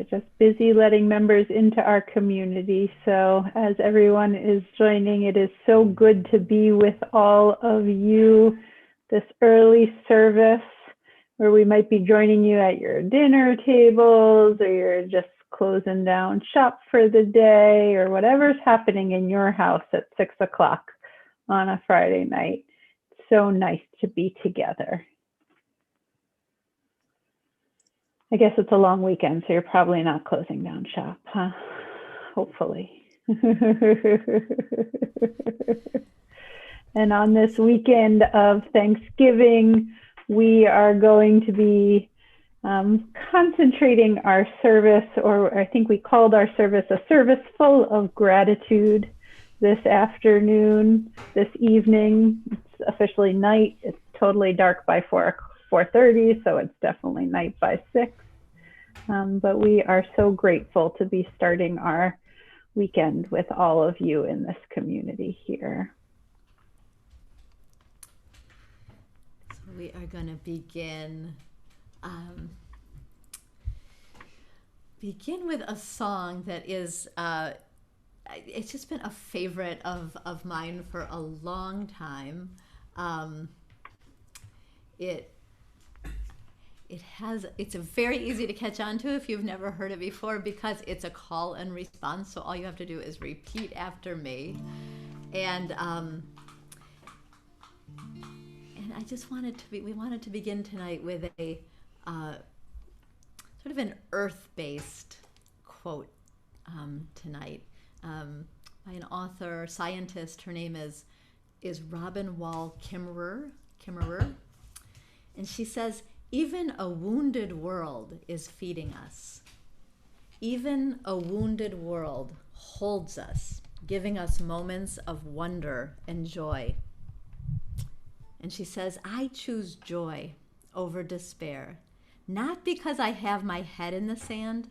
just busy letting members into our community. So as everyone is joining, it is so good to be with all of you this early service where we might be joining you at your dinner tables, or you're just closing down shop for the day, or whatever's happening in your house at 6 o'clock on a Friday night. It's so nice to be together. I guess it's a long weekend, so you're probably not closing down shop, huh? Hopefully. And on this weekend of Thanksgiving, we are going to be concentrating our service, or I think we called our service a service full of gratitude this afternoon, this evening. It's officially night. It's totally dark by 4:30, so it's definitely night by 6. But we are so grateful to be starting our weekend with all of you in this community here. So we are going to begin with a song that is, it's just been a favorite of mine for a long time. It's very easy to catch on to if you've never heard it before, because it's a call and response. So all you have to do is repeat after me. And I just we wanted to begin tonight with a sort of an earth-based quote tonight by an author, scientist. Her name is Robin Wall Kimmerer. And she says, "Even a wounded world is feeding us. Even a wounded world holds us, giving us moments of wonder and joy." And she says, "I choose joy over despair, not because I have my head in the sand,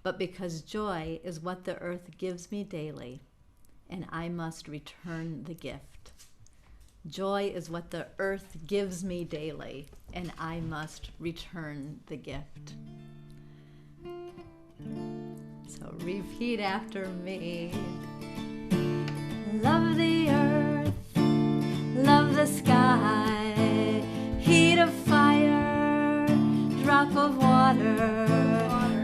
but because joy is what the earth gives me daily, and I must return the gift. Joy is what the earth gives me daily, and I must return the gift." So repeat after me. Love the earth, love the sky, heat of fire, drop of water.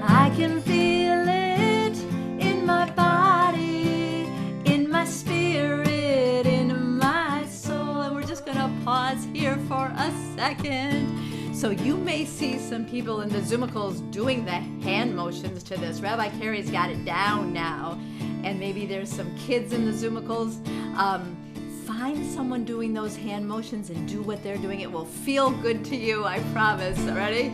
I can feel it in my body, in my spirit, in my soul. And we're just gonna pause here for a second. So you may see some people in the Zoomicals doing the hand motions to this. Rabbi Carey's got it down now. And maybe there's some kids in the Zoomicals. Find someone doing those hand motions and do what they're doing. It will feel good to you, I promise. Ready?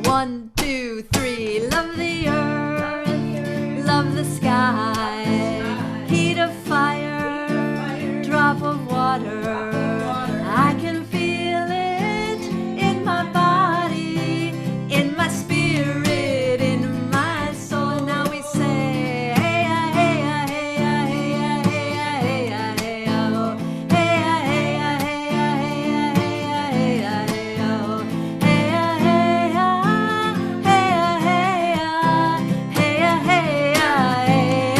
1, 2, 3. Love the earth, love the sky, heat of fire, drop of water. I can feel it in my body, in my spirit, in my soul. And now we say, hey, hey, hey, hey, hey, hey, hey, oh, hey, hey, hey, hey, hey, oh, hey, hey, hey,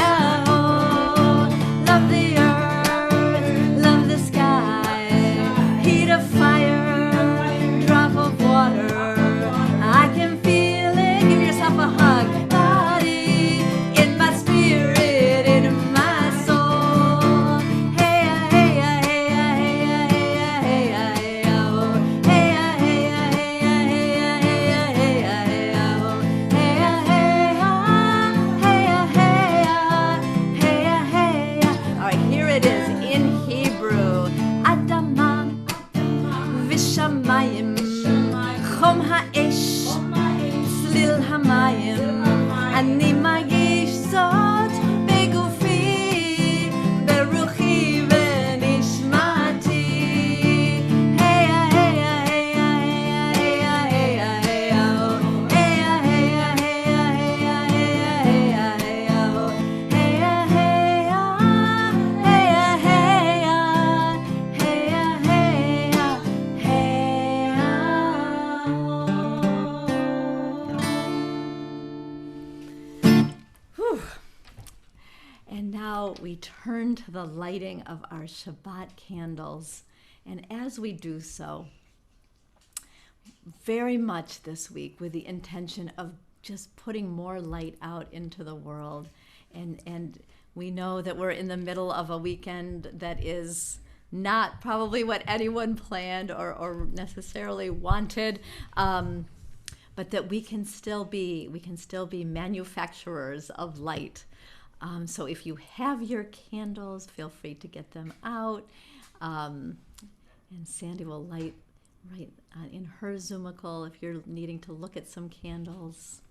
oh. Love the earth, love the sky. we turn to the lighting of our Shabbat candles. And as we do so, very much this week with the intention of just putting more light out into the world. And we know that we're in the middle of a weekend that is not probably what anyone planned or necessarily wanted, but that we can still be manufacturers of light. So if you have your candles, feel free to get them out. And Sandy will light right in her Zoomical if you're needing to look at some candles.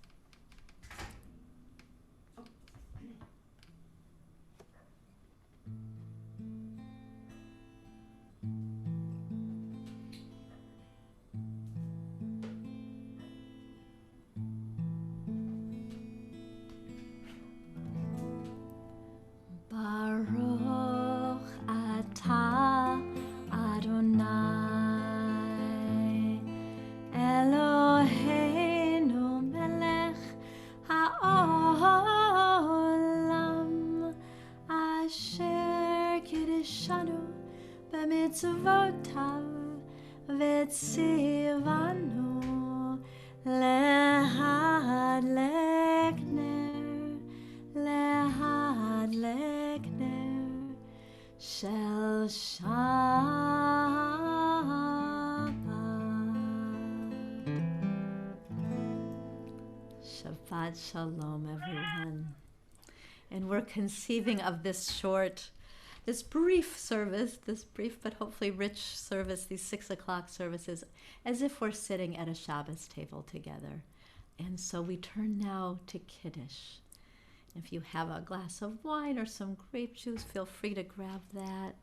Baruch atah Adonai Eloheinu melech haolam asher kiddushanu b'mitzvotav v'tzivanu lehadlek ner shel Shabbat Shalom, everyone. And we're conceiving of this brief service, this brief but hopefully rich service, these 6 o'clock services, as if we're sitting at a Shabbos table together. And so we turn now to Kiddush. If you have a glass of wine or some grape juice, feel free to grab that.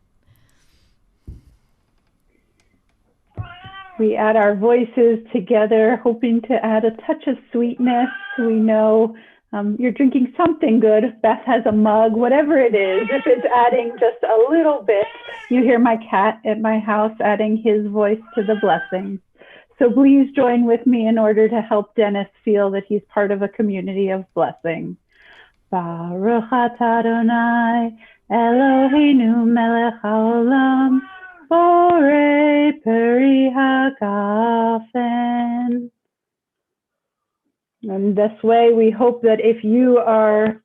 We add our voices together, hoping to add a touch of sweetness. We know you're drinking something good. Beth has a mug, whatever it is. If it's adding just a little bit, you hear my cat at my house adding his voice to the blessings. So please join with me in order to help Dennis feel that he's part of a community of blessing. Baruch atah Adonai Eloheinu melech haolam borei peri hagafen. And this way, we hope that if you are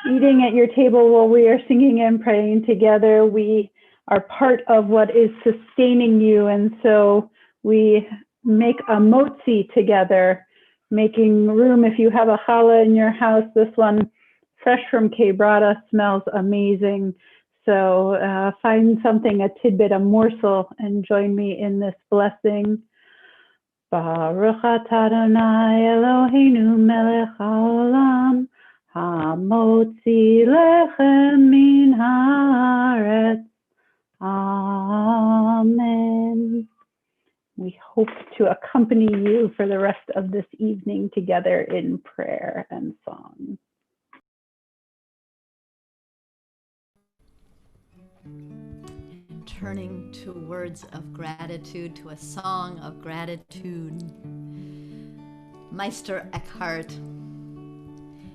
eating at your table while we are singing and praying together, we are part of what is sustaining you. And so we make a motzi together, making room. If you have a challah in your house, this one fresh from Kebrata smells amazing. So find something, a tidbit, a morsel, and join me in this blessing. Baruch atah Adonai Eloheinu melech haolam hamotzi lechem min haaretz. Amen. We hope to accompany you for the rest of this evening together in prayer and song. And turning to words of gratitude, to a song of gratitude. Meister Eckhart,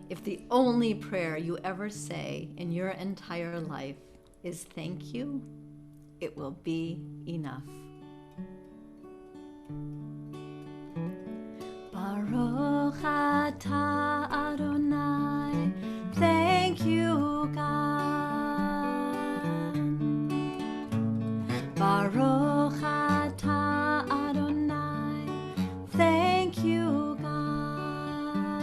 if the only prayer you ever say in your entire life is thank you, it will be enough. Baruch atah Adonai, thank you, God. Baruch atah Adonai, thank you, God.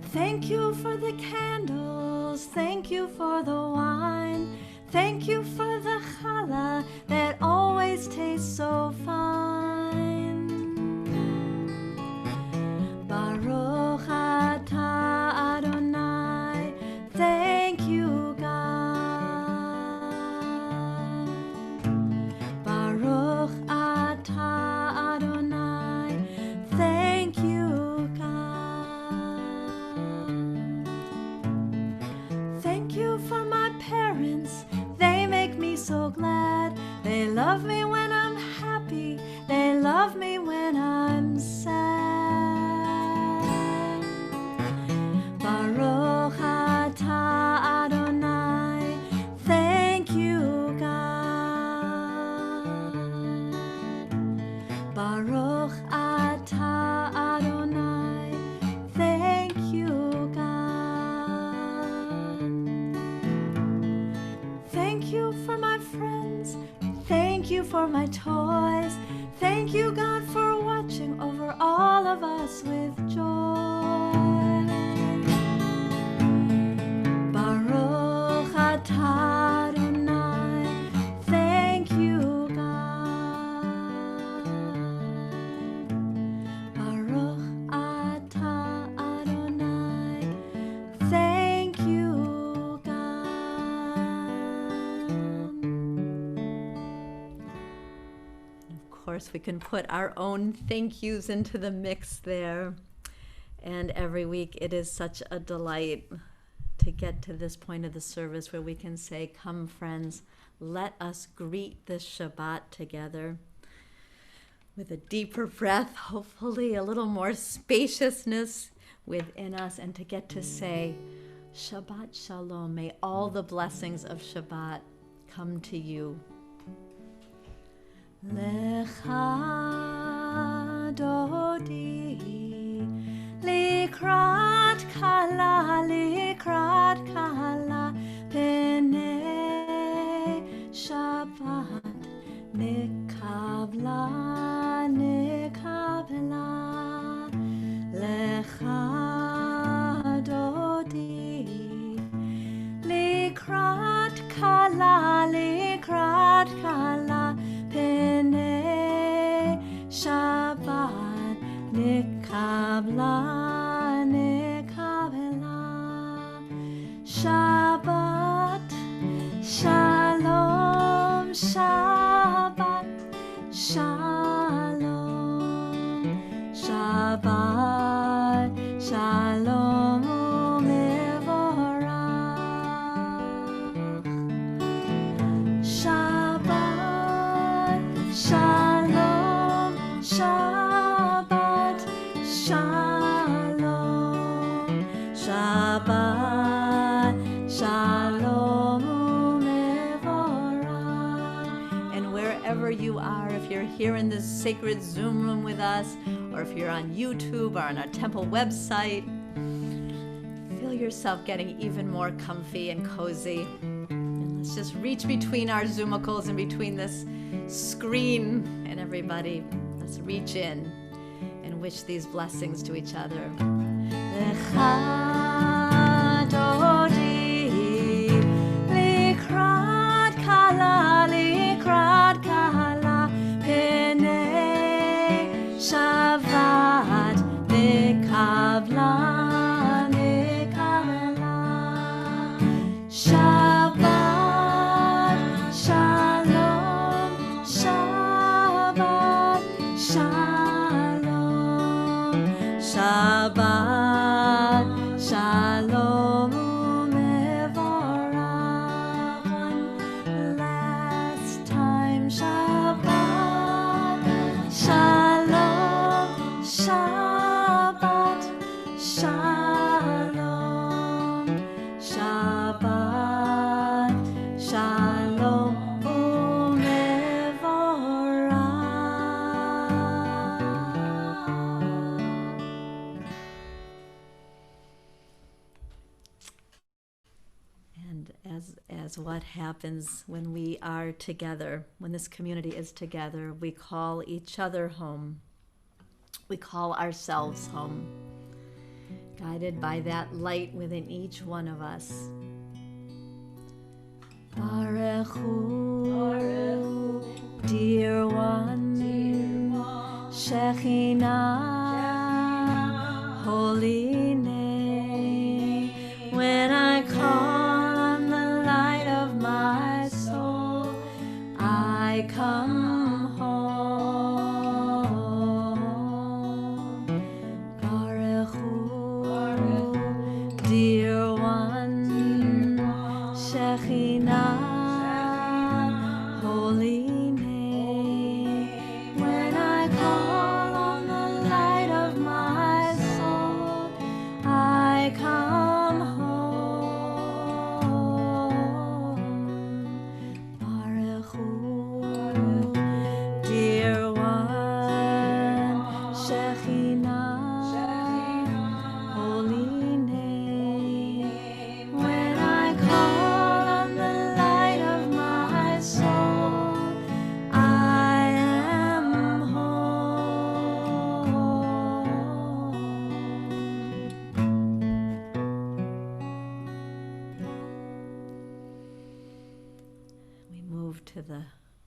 Thank you for the candles, thank you for the wine, thank you for the challah that always tastes so fine. Baruch atah Adonai, thank you, God. Baruch atah Adonai, thank you, God. Thank you for my parents, they make me so glad. They love me when I'm happy, they love me when I'm sad. Baruch friends. Thank you for my toys. Thank you, God, for watching over all of us with joy. Baruch atah Adonai. Thank you, God. Baruch atah Adonai. Thank you, God. Of course, we can put our own thank yous into the mix there. And every week it is such a delight to get to this point of the service where we can say, come friends, let us greet this Shabbat together with a deeper breath, hopefully a little more spaciousness within us, and to get to say, Shabbat Shalom, may all the blessings of Shabbat come to you. Lecha dodi likrat kala penei Shabbat nekabla lecha dodi likrat kala penei Shabbat nekabla Shabbat Shalom, Shabbat Shalom, Shabbat Shalom u'mevorach. Shabbat Shalom, Shabbat Shalom, Shabbat Shalom u'mevorach. And wherever you are, if you're here in this sacred Zoom room with us, or if you're on YouTube or on our temple website, feel yourself getting even more comfy and cozy. And let's just reach between our Zoomicles and between this screen and everybody. Let's reach in and wish these blessings to each other. Lecha dodi likrat kala penei Shabbat nekabla Shabbat Shalom, Shabbat Shalom, Shabbat Shalom u'mevorach. One last time, Shabbat Shalom, Shabbat Shalom, Shabbat Shalom u'mevorach. And as what happens when we are together, when this community is together, we call each other home. We call ourselves home, guided by that light within each one of us. Baruch Hu, dear one, Shekhinah, holy name. When I call on the light of my soul, I come home. Baruch Hu, dear one, Shekhinah, holy name. When I call on the light of my soul, I come home. Baruch Hu,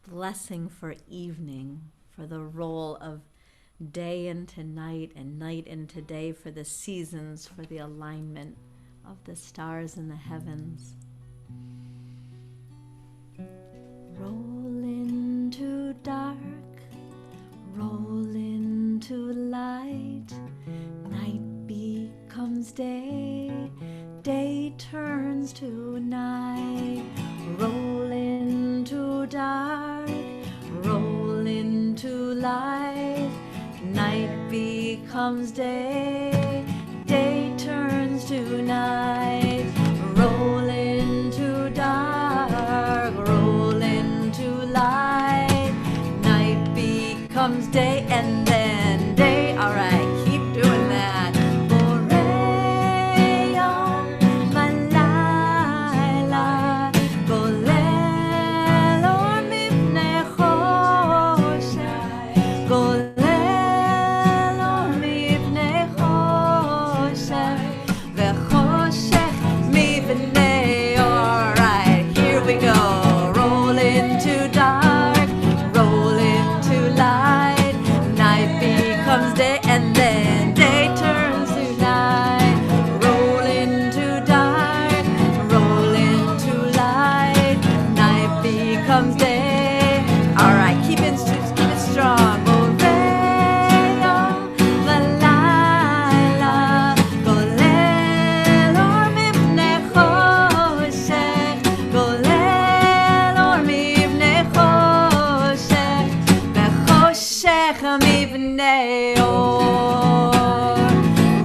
blessing for evening, for the role of day into night and night into day, for the seasons, for the alignment of the stars in the heavens. Roll into dark, roll into light, night becomes day, day turns to night. Roll into dark, roll into light, night becomes day, day turns to night. Roll into dark, roll into light, night becomes day, and then day. All right, keep doing that.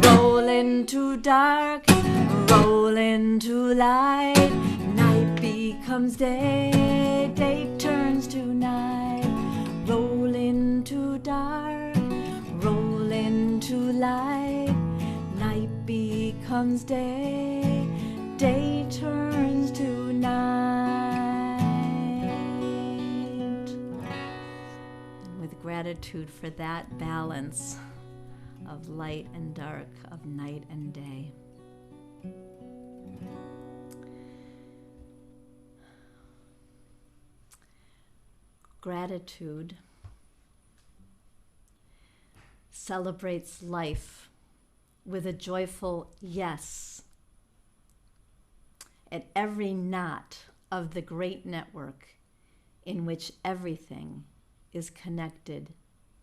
Roll into dark, roll into light, night becomes day, day turns to night. Roll into dark, roll into light, night becomes day, day turns to night. With gratitude for that balance of light and dark, of night and day. Gratitude celebrates life with a joyful yes at every knot of the great network in which everything is connected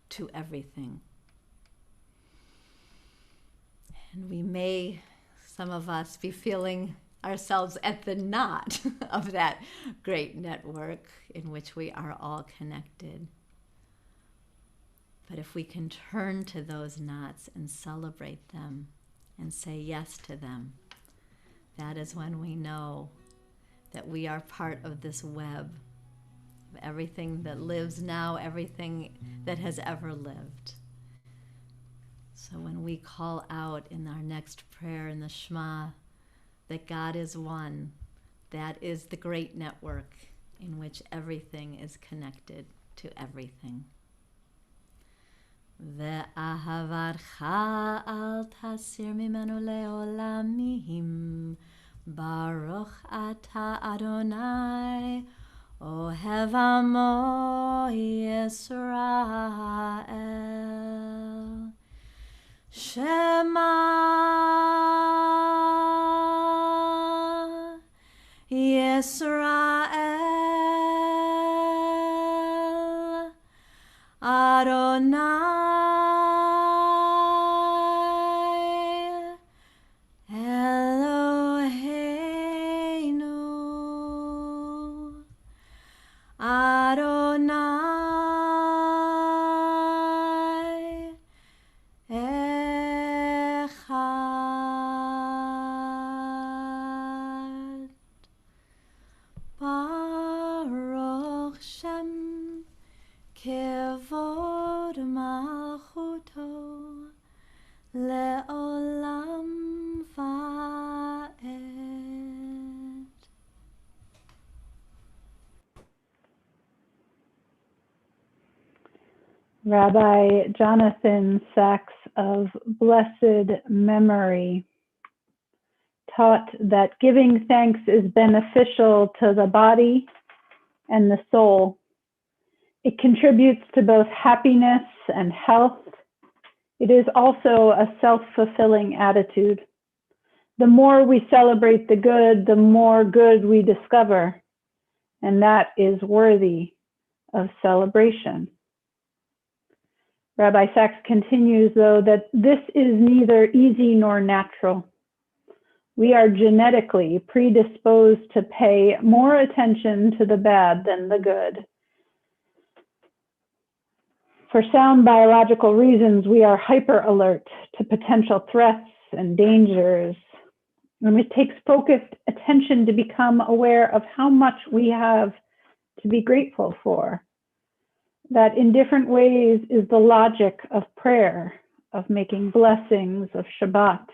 to everything. And we may, some of us, be feeling ourselves at the knot of that great network in which we are all connected. But if we can turn to those knots and celebrate them and say yes to them, that is when we know that we are part of this web of everything that lives now, everything that has ever lived. So when we call out in our next prayer in the Shema that God is one, that is the great network in which everything is connected to everything. Ve'ahavatcha al tasir mimenu le'olamim, Baruch ata Adonai, Ohev amo Yisrael. Shema Yisrael Adonai Eloheinu Adonai Baruch Shem Kevod Malchuto Le'olam Va'ed. Rabbi Jonathan Sachs of blessed memory taught that giving thanks is beneficial to the body and the soul, It contributes to both happiness and health. It is also a self-fulfilling attitude. The more we celebrate the good, the more good we discover, and that is worthy of celebration. Rabbi Sachs continues, though, that this is neither easy nor natural. We are genetically predisposed to pay more attention to the bad than the good. For sound biological reasons, we are hyper alert to potential threats and dangers. And it takes focused attention to become aware of how much we have to be grateful for. That in different ways is the logic of prayer, of making blessings, of Shabbat,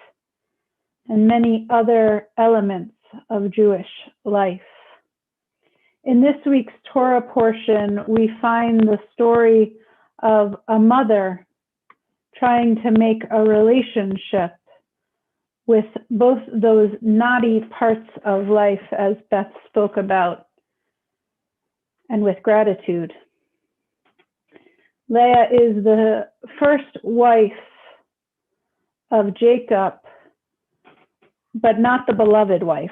and many other elements of Jewish life. In this week's Torah portion, we find the story of a mother trying to make a relationship with both those naughty parts of life, as Beth spoke about, and with gratitude. Leah is the first wife of Jacob, but not the beloved wife.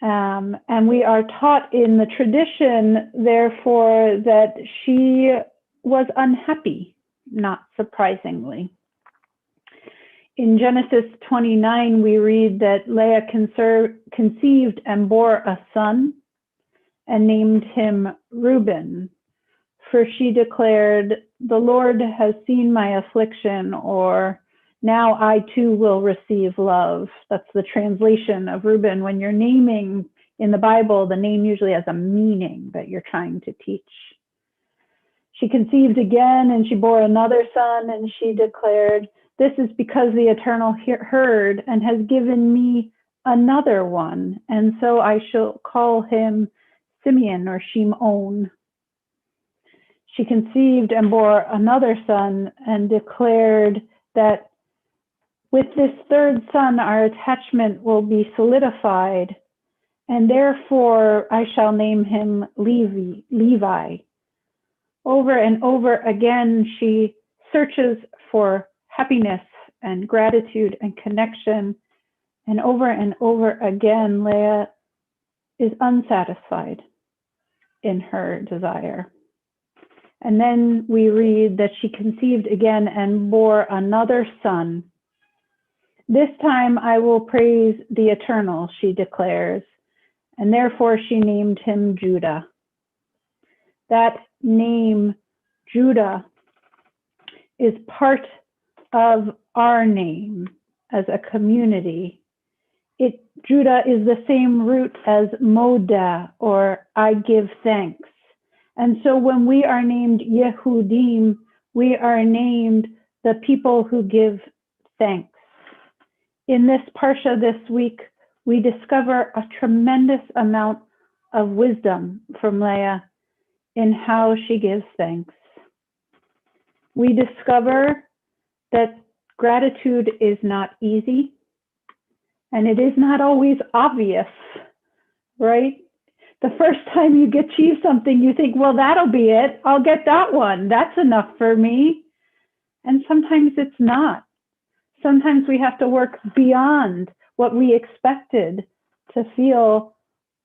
And we are taught in the tradition, therefore, that she was unhappy, not surprisingly. In Genesis 29, we read that Leah conceived and bore a son and named him Reuben, for she declared, "The Lord has seen my affliction," or "Now I too will receive love." That's the translation of Reuben. When you're naming in the Bible, the name usually has a meaning that you're trying to teach. She conceived again and she bore another son, and she declared, "This is because the Eternal heard and has given me another one, and so I shall call him Simeon or Shimon." She conceived and bore another son and declared that with this third son, our attachment will be solidified, and therefore I shall name him Levi. Over and over again, she searches for happiness and gratitude and connection, and over again, Leah is unsatisfied in her desire. And then we read that she conceived again and bore another son. "This time I will praise the Eternal," she declares, and therefore she named him Judah. That name, Judah, is part of our name as a community. Judah is the same root as Moda, or I give thanks. And so when we are named Yehudim, we are named the people who give thanks. In this Parsha this week, we discover a tremendous amount of wisdom from Leah in how she gives thanks. We discover that gratitude is not easy, and it is not always obvious, right? The first time you achieve something, you think, well, that'll be it. I'll get that one. That's enough for me. And sometimes it's not. Sometimes we have to work beyond what we expected to feel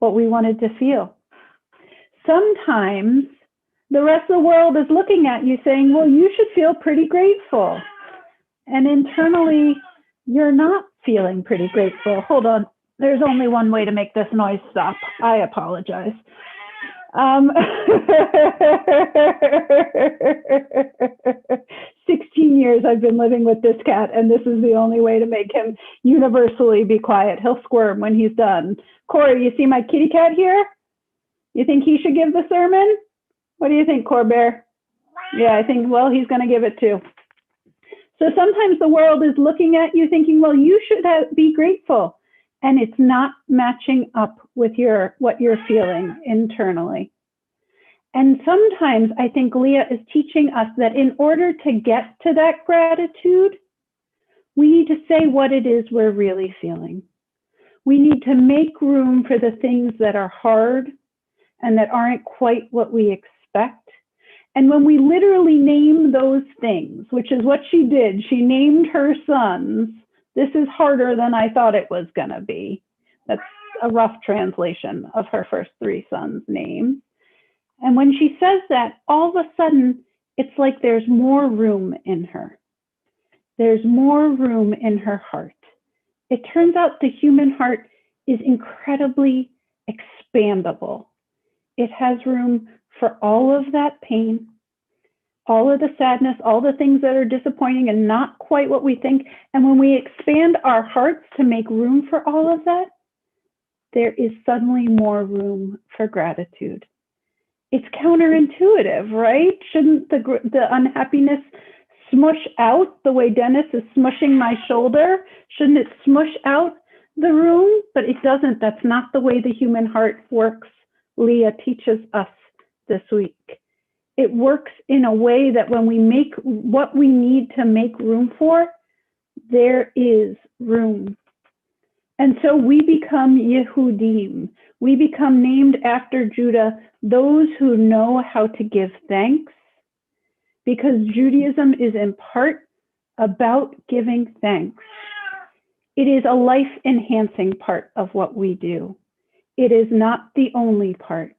what we wanted to feel. Sometimes the rest of the world is looking at you saying, well, you should feel pretty grateful. And internally, you're not feeling pretty grateful. Hold on. There's only one way to make this noise stop. I apologize. 16 years I've been living with this cat, and this is the only way to make him universally be quiet. He'll squirm when he's done. Corey, you see my kitty cat here? You think he should give the sermon? What do you think, Corbear? Yeah, I think, well, he's going to give it too. So sometimes the world is looking at you thinking, well, you should be grateful. And it's not matching up with what you're feeling internally. And sometimes I think Leah is teaching us that in order to get to that gratitude, we need to say what it is we're really feeling. We need to make room for the things that are hard and that aren't quite what we respect. And when we literally name those things, which is what she did, she named her sons. This is harder than I thought it was going to be. That's a rough translation of her first three sons' names. And when she says that, all of a sudden, it's like there's more room in her. There's more room in her heart. It turns out the human heart is incredibly expandable. It has room for all of that pain, all of the sadness, all the things that are disappointing and not quite what we think. And when we expand our hearts to make room for all of that, there is suddenly more room for gratitude. It's counterintuitive, right? Shouldn't the unhappiness smush out the way Dennis is smushing my shoulder? Shouldn't it smush out the room? But it doesn't. That's not the way the human heart works. Leah teaches us this week. It works in a way that when we make what we need to make room for, there is room. And so we become Yehudim. We become named after Judah, those who know how to give thanks, because Judaism is in part about giving thanks. It is a life-enhancing part of what we do. It is not the only part,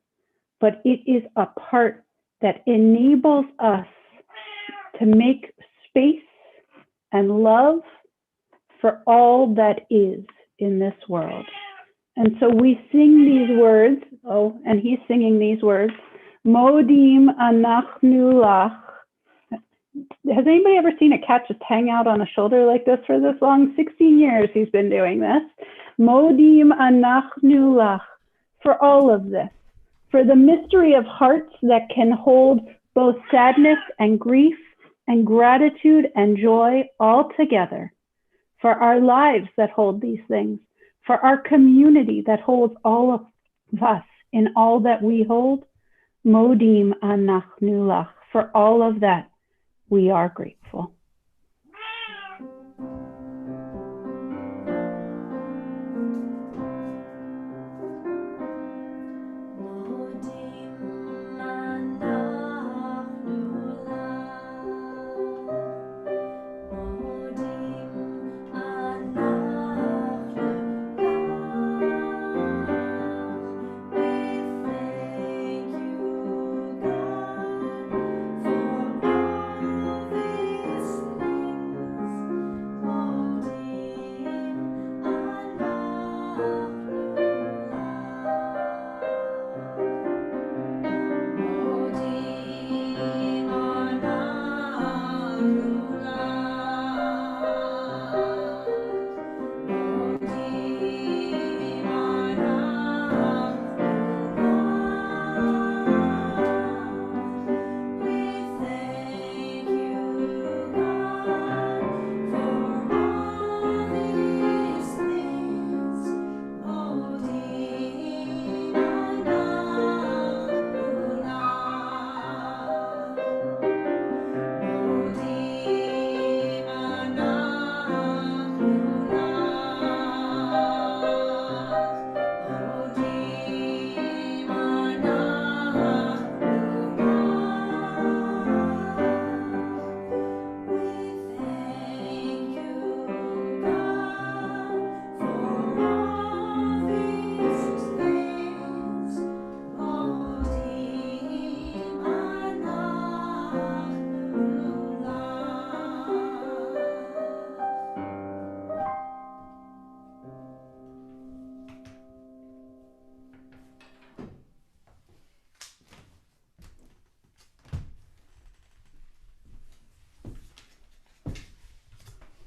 but it is a part that enables us to make space and love for all that is in this world. And so we sing these words, and he's singing these words, Modim anachnu lach. Has anybody ever seen a cat just hang out on a shoulder like this for this long? 16 years he's been doing this. Modim anachnu lach, for all of this, for the mystery of hearts that can hold both sadness and grief and gratitude and joy all together, for our lives that hold these things, for our community that holds all of us in all that we hold. Modim anachnu lach, for all of that, we are grateful.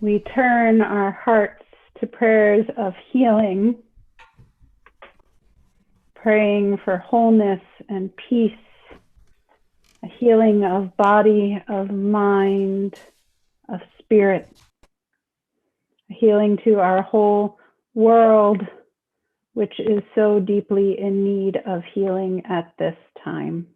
We turn our hearts to prayers of healing, praying for wholeness and peace, a healing of body, of mind, of spirit, a healing to our whole world, which is so deeply in need of healing at this time.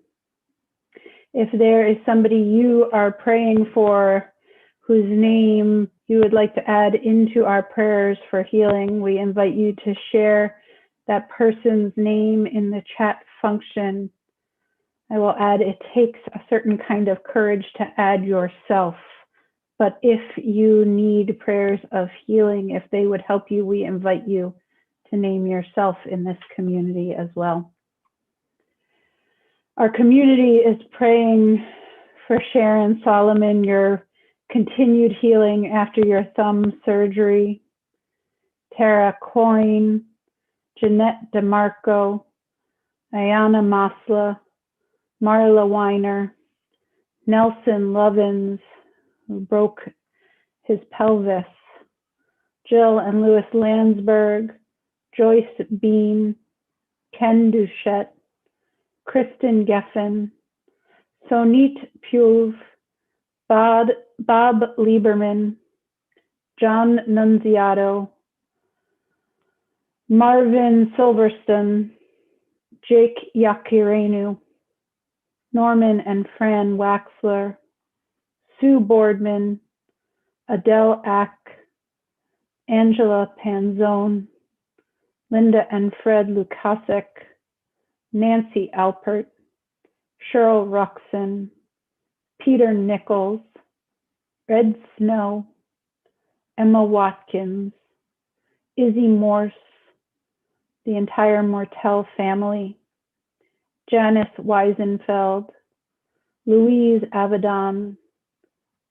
If there is somebody you are praying for whose name you would like to add into our prayers for healing, we invite you to share that person's name in the chat function I will add, it takes a certain kind of courage to add yourself. But if you need prayers of healing, if they would help you, we invite you to name yourself in this community as well. Our community is praying for Sharon Solomon, your continued healing after your thumb surgery. Tara Coyne, Jeanette DeMarco, Ayana Masla, Marla Weiner, Nelson Lovins, who broke his pelvis, Jill and Louis Landsberg, Joyce Bean, Ken Duchette, Kristen Geffen, Sonit Puve, Bob Lieberman, John Nunziato, Marvin Silverstone, Jake Yakirenu, Norman and Fran Waxler, Sue Boardman, Adele Ack, Angela Panzone, Linda and Fred Lukasek, Nancy Alpert, Cheryl Ruxon, Peter Nichols, Red Snow, Emma Watkins, Izzy Morse, the entire Mortel family, Janice Weisenfeld, Louise Avedon,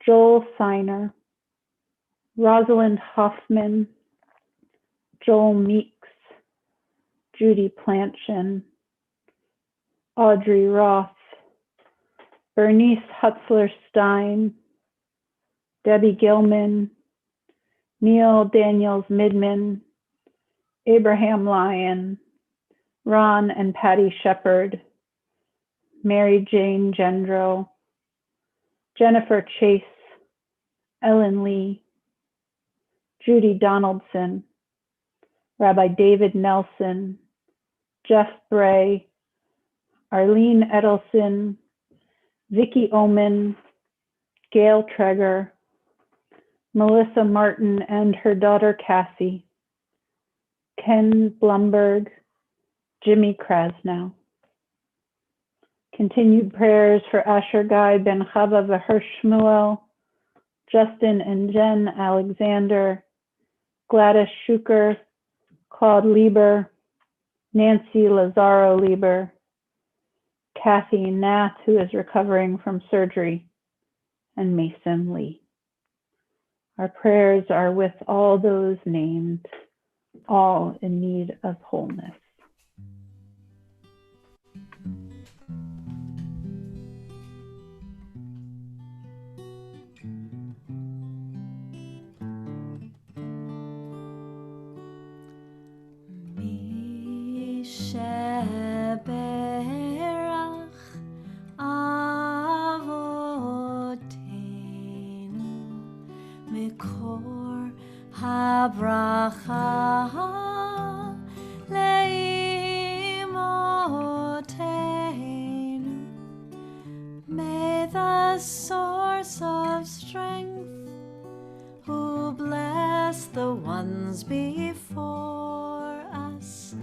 Joel Seiner, Rosalind Hoffman, Joel Meeks, Judy Planchen, Audrey Roth, Bernice Hutzler-Stein, Debbie Gilman, Neil Daniels Midman, Abraham Lyon, Ron and Patty Shepard, Mary Jane Gendro, Jennifer Chase, Ellen Lee, Judy Donaldson, Rabbi David Nelson, Jeff Bray, Arlene Edelson, Vicki Oman, Gail Treger, Melissa Martin and her daughter Cassie, Ken Blumberg, Jimmy Krasnow. Continued prayers for Asher Guy Ben Chava V'Her Shmuel, Justin and Jen Alexander, Gladys Schuker, Claude Lieber, Nancy Lazaro Lieber, Kathy Nath, who is recovering from surgery, and Mason Lee. Our prayers are with all those named, all in need of wholeness. Sheberach Avotenu Mikor Habracha Leimotenu. May the source of strength, who bless the ones before us,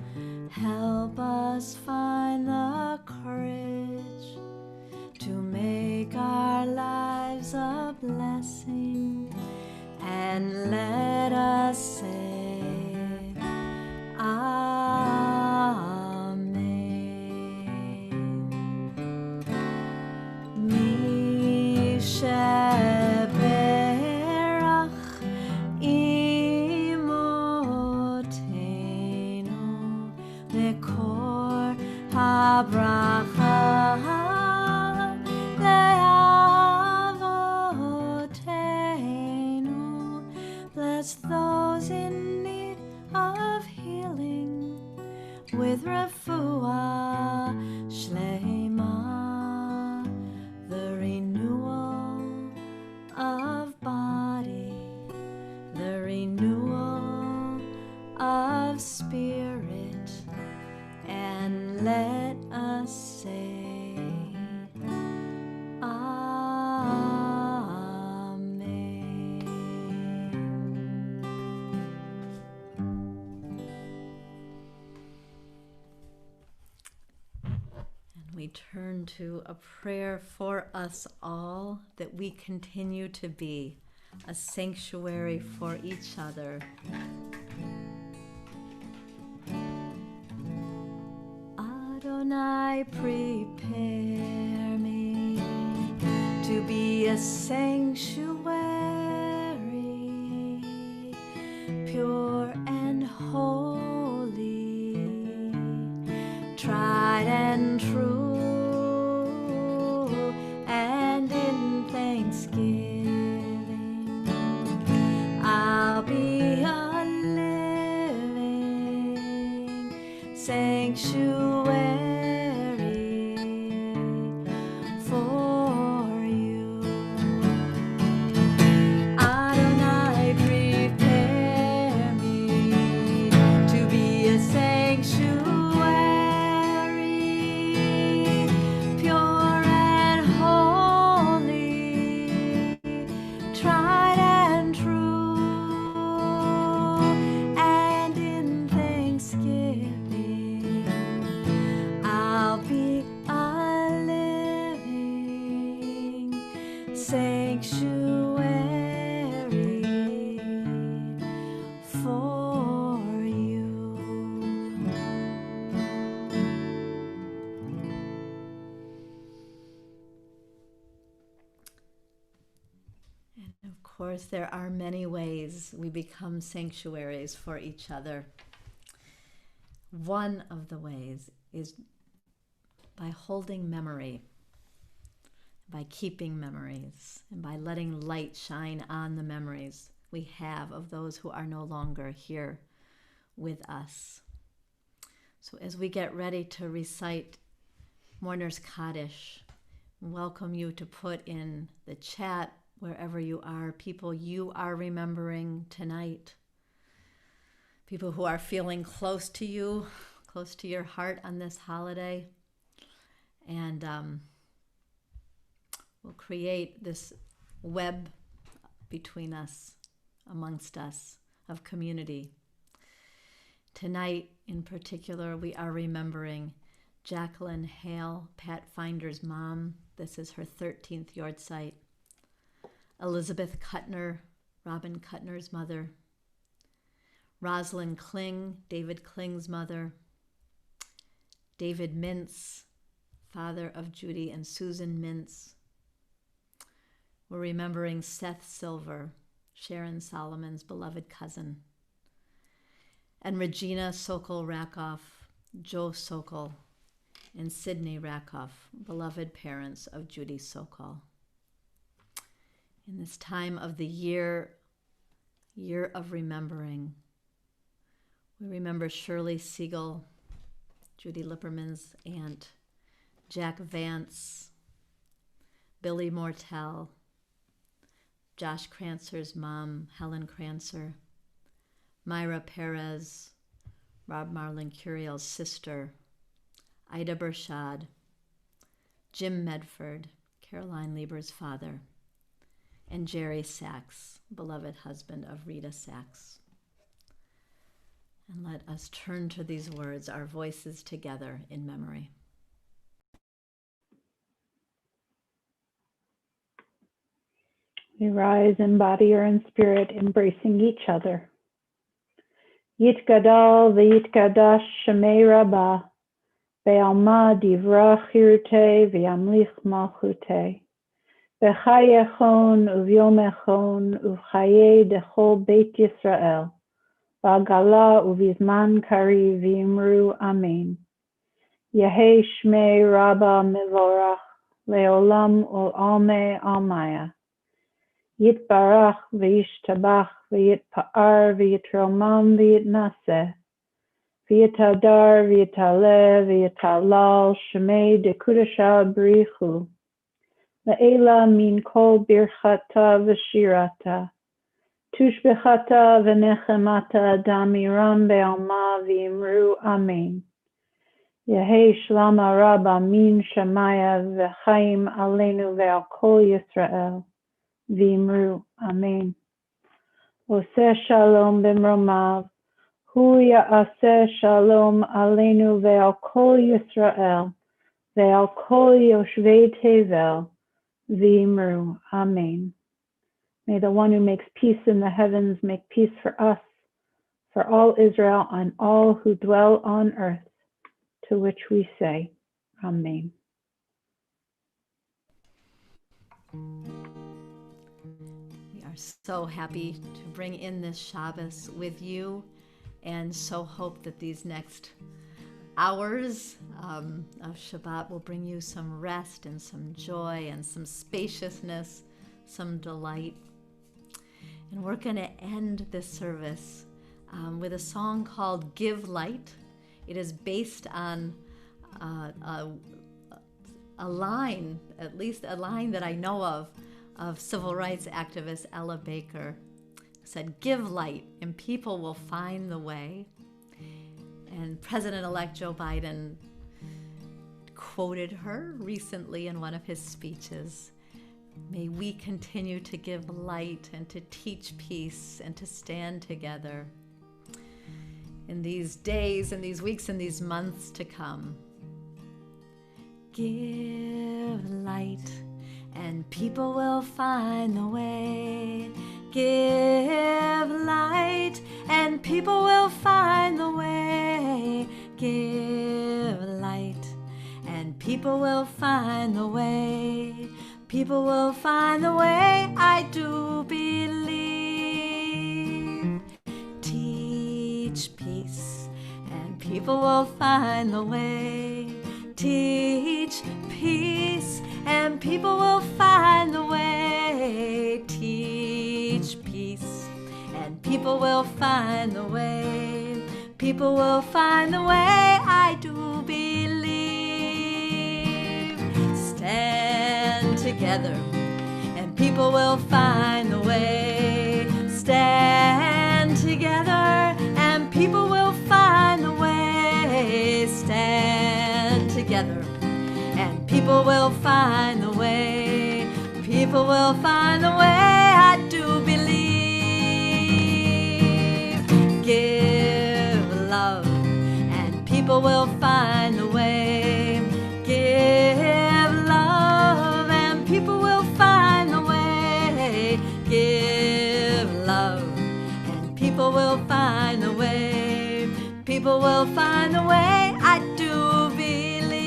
help us find the courage to make our lives a blessing, and let us say Amen. Mi sheberach imotenu Mekor habracha le'avotenu. Bless those in need of healing with refuah shlema, the renewal turn to a prayer for us all, that we continue to be a sanctuary for each other. Adonai, prepare me to be a sanctuary, pure and holy, tried and true, and in thanksgiving I'll be a living sanctuary for you. Adonai, prepare me to be a sanctuary, pure and holy, tried and true, and in thanksgiving I'll be a living sanctuary for you. And of course, there are many ways we become sanctuaries for each other. One of the ways is by holding memory, by keeping memories, and by letting light shine on the memories we have of those who are no longer here with us. So as we get ready to recite Mourner's Kaddish, welcome you to put in the chat, wherever you are, people you are remembering tonight, people who are feeling close to you, close to your heart on this holiday. And we'll create this web between us, amongst us, of community. Tonight, in particular, we are remembering Jacqueline Hale, Pat Finder's mom. This is her 13th yahrzeit. Elizabeth Kuttner, Robin Kuttner's mother. Rosalind Kling, David Kling's mother. David Mintz, father of Judy and Susan Mintz. We're remembering Seth Silver, Sharon Solomon's beloved cousin. And Regina Sokol Rakoff, Joe Sokol, and Sydney Rakoff, beloved parents of Judy Sokol. In this time of the year of remembering, we remember Shirley Siegel, Judy Lipperman's aunt, Jack Vance, Billy Mortel, Josh Kranzer's mom, Helen Kranzer, Myra Perez, Rob Marlin Curiel's sister, Ida Bershad, Jim Medford, Caroline Lieber's father, and Jerry Sachs, beloved husband of Rita Sachs. And let us turn to these words, our voices together in memory. We rise in body or in spirit, embracing each other. Yitgadal v'yitgadash shemei Rabbah, ve'alma divra chirute v'yamlich malchute, b'chayechon uvyomechon uvchaye dechol beit Yisrael, ba'gala uvizman kari v'imru amen. Yehei shmei Rabbah mevorach, leolam ul'almei almaya. Yitbarach v'yishtabach v'yitpa'ar v'yitromam v'yitnaseh v'yitadar v'yitaleh v'yitalal shemei dekudasha b'richu le'ela min kol birchata v'shirata tushbechata v'nechemata damiram be'alma v'imru amen. Yehei shlama rabba min shamaya v'chaim aleinu ve'al kol Yisrael. V'imru, amen. Oseh shalom b'mromav, hu ya'aseh shalom aleinu ve'al kol Yisrael, Ve'al kol yoshvei tevel v'imru. Amen. May the one who makes peace in the heavens make peace for us, for all Israel, and all who dwell on earth, to which we say, Amen. We are so happy to bring in this Shabbos with you, and so hope that these next hours of Shabbat will bring you some rest and some joy and some spaciousness, some delight. And we're going to end this service with a song called Give Light. It is based on a line, at least a line that I know of civil rights activist Ella Baker, who said, "Give light and people will find the way." And President-elect Joe Biden quoted her recently in one of his speeches. May we continue to give light and to teach peace and to stand together in these days and these weeks and these months to come. Give light and people will find the way. Give light and people will find the way. Give light and people will find the way. People will find the way, I do believe. Teach peace and people will find the way. Teach peace and people will find the way. Teach peace and people will find the way. People will find the way, I do believe. Stand together and people will find the way. Stand together and people will find the way. Stand together and people will find the way. People will find the way, I do believe. Give love and people will find the way. Give love and people will find the way. Give love and people will find the way. People will find the way, I do believe.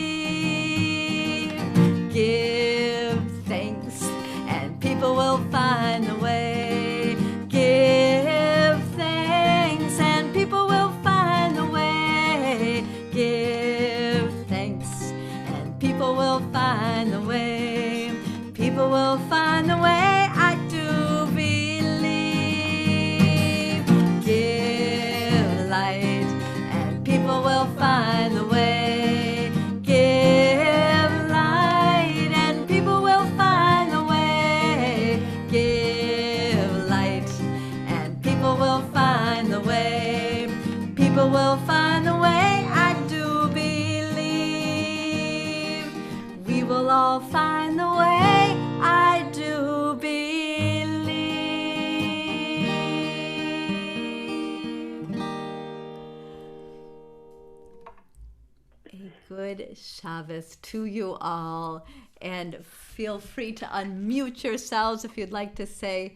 Give thanks and people will find the way. Give thanks and people will find the way. Give thanks and people will find the way. People will find the way, I do believe. Give light and people will find the way. Give light and people will find the way. Give light and people will find the way. People will find the way, I do believe. We will all find the way, I do believe. A good Shabbos to you all, and feel free to unmute yourselves if you'd like to say